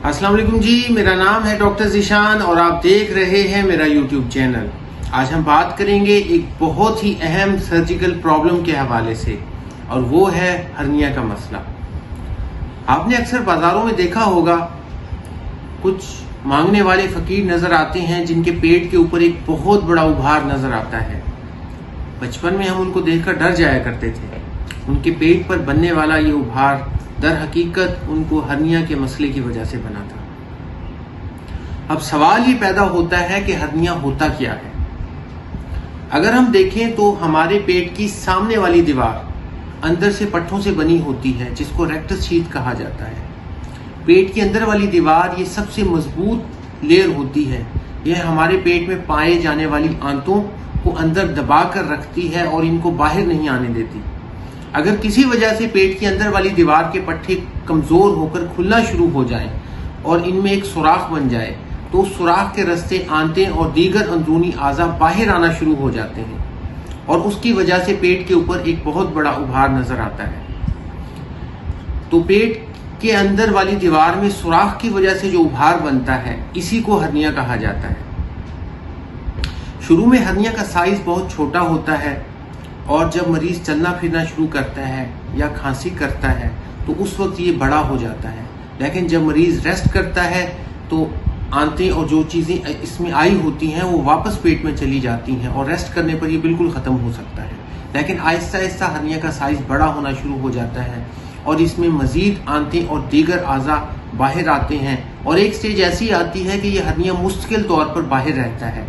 अस्सलाम वालेकुम जी, मेरा नाम है डॉक्टर ज़ीशान और आप देख रहे हैं मेरा यूट्यूब चैनल। आज हम बात करेंगे एक बहुत ही अहम सर्जिकल प्रॉब्लम के हवाले से और वो है हर्निया का मसला। आपने अक्सर बाजारों में देखा होगा, कुछ मांगने वाले फकीर नजर आते हैं जिनके पेट के ऊपर एक बहुत बड़ा उभार नजर आता है। बचपन में हम उनको देखकर डर जाया करते थे। उनके पेट पर बनने वाला ये उभार दर हकीकत उनको हर्निया के मसले की वजह से बना था। अब सवाल ये पैदा होता है कि हर्निया होता क्या है। अगर हम देखें तो हमारे पेट की सामने वाली दीवार अंदर से पट्टों से बनी होती है, जिसको रेक्टस शीथ कहा जाता है। पेट की अंदर वाली दीवार ये सबसे मजबूत लेयर होती है। यह हमारे पेट में पाए जाने वाली आंतों को अंदर दबा कर रखती है और इनको बाहर नहीं आने देती। अगर किसी वजह से पेट के अंदर वाली दीवार के पट्टे कमजोर होकर खुलना शुरू हो जाएं और इनमें एक सुराख बन जाए तो उस सुराख के रास्ते आंतें और दीगर अंदरूनी आज़ा बाहर आना शुरू हो जाते हैं और उसकी वजह से पेट के ऊपर एक बहुत बड़ा उभार नजर आता है। तो पेट के अंदर वाली दीवार में सुराख की वजह से जो उभार बनता है, इसी को हर्निया कहा जाता है। शुरू में हर्निया का साइज बहुत छोटा होता है और जब मरीज चलना फिरना शुरू करता है या खांसी करता है तो उस वक्त ये बड़ा हो जाता है। लेकिन जब मरीज रेस्ट करता है तो आंतें और जो चीजें इसमें आई होती हैं वो वापस पेट में चली जाती हैं और रेस्ट करने पर ये बिल्कुल खत्म हो सकता है। लेकिन आहिस्ता आहिस्ता हर्निया का साइज बड़ा होना शुरू हो जाता है और इसमें मजीद आंतें और दीगर आज़ा बाहर आते हैं और एक स्टेज ऐसी आती है कि यह हर्निया मुस्तकिल तौर पर बाहर रहता है।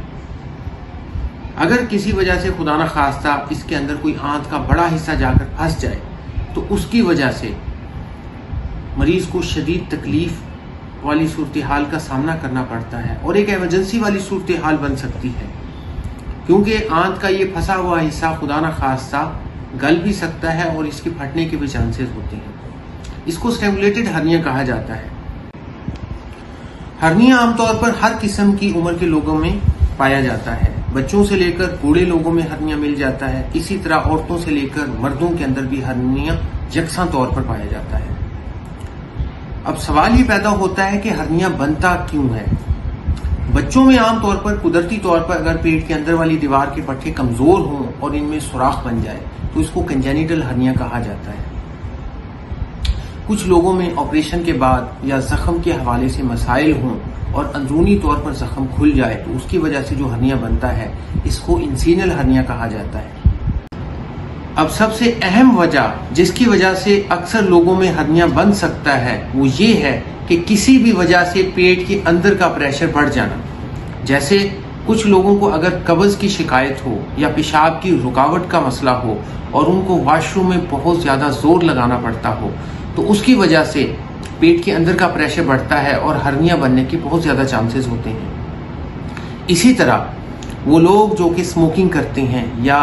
अगर किसी वजह से खुदा न खास्ता इसके अंदर कोई आंत का बड़ा हिस्सा जाकर फंस जाए तो उसकी वजह से मरीज को शदीद तकलीफ वाली सूरत हाल का सामना करना पड़ता है और एक इमरजेंसी वाली सूरत हाल बन सकती है, क्योंकि आंत का ये फंसा हुआ हिस्सा खुदा न खास्ता गल भी सकता है और इसके फटने के भी चांसेस होते हैं। इसको स्ट्रेंगुलेटेड हर्निया कहा जाता है। हर्निया आमतौर पर हर किस्म की उम्र के लोगों में पाया जाता है। बच्चों से लेकर बूढ़े लोगों में हर्निया मिल जाता है। इसी तरह औरतों से लेकर मर्दों के अंदर भी हर्निया यकसां तौर पर पाया जाता है। अब सवाल ये पैदा होता है कि हर्निया बनता क्यों है। बच्चों में आमतौर पर कुदरती तौर पर अगर पेट के अंदर वाली दीवार के पट्टे कमजोर हों और इनमें सुराख बन जाए तो इसको कंजेनिटल हर्निया कहा जाता है। कुछ लोगों में ऑपरेशन के बाद या जख्म के हवाले से मसाइल हों और अंदरूनी तौर पर जख्म खुल जाए तो उसकी वजह से जो हर्निया बनता है, इसको इंसीनल हर्निया कहा जाता है। अब सबसे अहम वजह जिसकी वजह से अक्सर लोगों में हर्निया बन सकता है वो ये है कि किसी भी वजह से पेट के अंदर का प्रेशर बढ़ जाना। जैसे कुछ लोगों को अगर कब्ज की शिकायत हो या पेशाब की रुकावट का मसला हो और उनको वॉशरूम में बहुत ज्यादा जोर लगाना पड़ता हो तो उसकी वजह से पेट के अंदर का प्रेशर बढ़ता है और हर्निया बनने के बहुत ज्यादा चांसेस होते हैं। इसी तरह वो लोग जो कि स्मोकिंग करते हैं या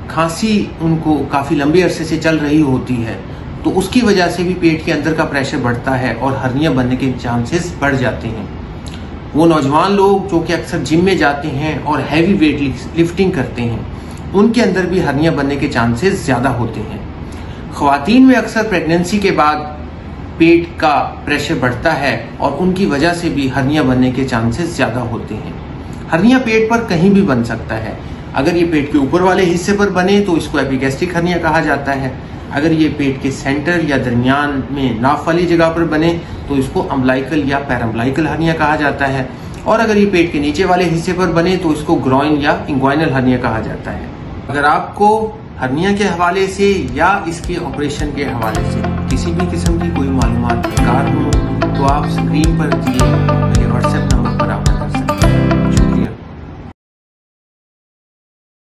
खांसी उनको काफी लंबे अरसे से चल रही होती है तो उसकी वजह से भी पेट के अंदर का प्रेशर बढ़ता है और हर्निया बनने के चांसेस बढ़ जाते हैं। वो नौजवान लोग जो कि अक्सर जिम में जाते हैं और हैवी वेट लिफ्टिंग करते हैं, उनके अंदर भी हर्निया बनने के चांसेस ज्यादा होते हैं। ख्वातीन में अक्सर प्रेगनेंसी के बाद पेट का प्रेशर बढ़ता है और उनकी वजह से भी हर्निया बनने के चांसेस ज्यादा होते हैं। हर्निया पेट पर कहीं भी बन सकता है। अगर ये पेट के ऊपर वाले हिस्से पर बने तो इसको एपिगैस्ट्रिक हर्निया कहा जाता है। अगर ये पेट के सेंटर या दरमियान में नाफ वाली जगह पर बने तो इसको अम्बलाइकल या पैराम्बलाइकल हर्निया कहा जाता है। और अगर ये पेट के नीचे वाले हिस्से पर बने तो इसको ग्रॉइन या इंग्वाइनल हर्निया कहा जाता है। अगर आपको हर्निया के हवाले से या इसके ऑपरेशन के हवाले से किसी भी किस्म की कोई मालूमात दरकार हो तो आप स्क्रीन पर दिए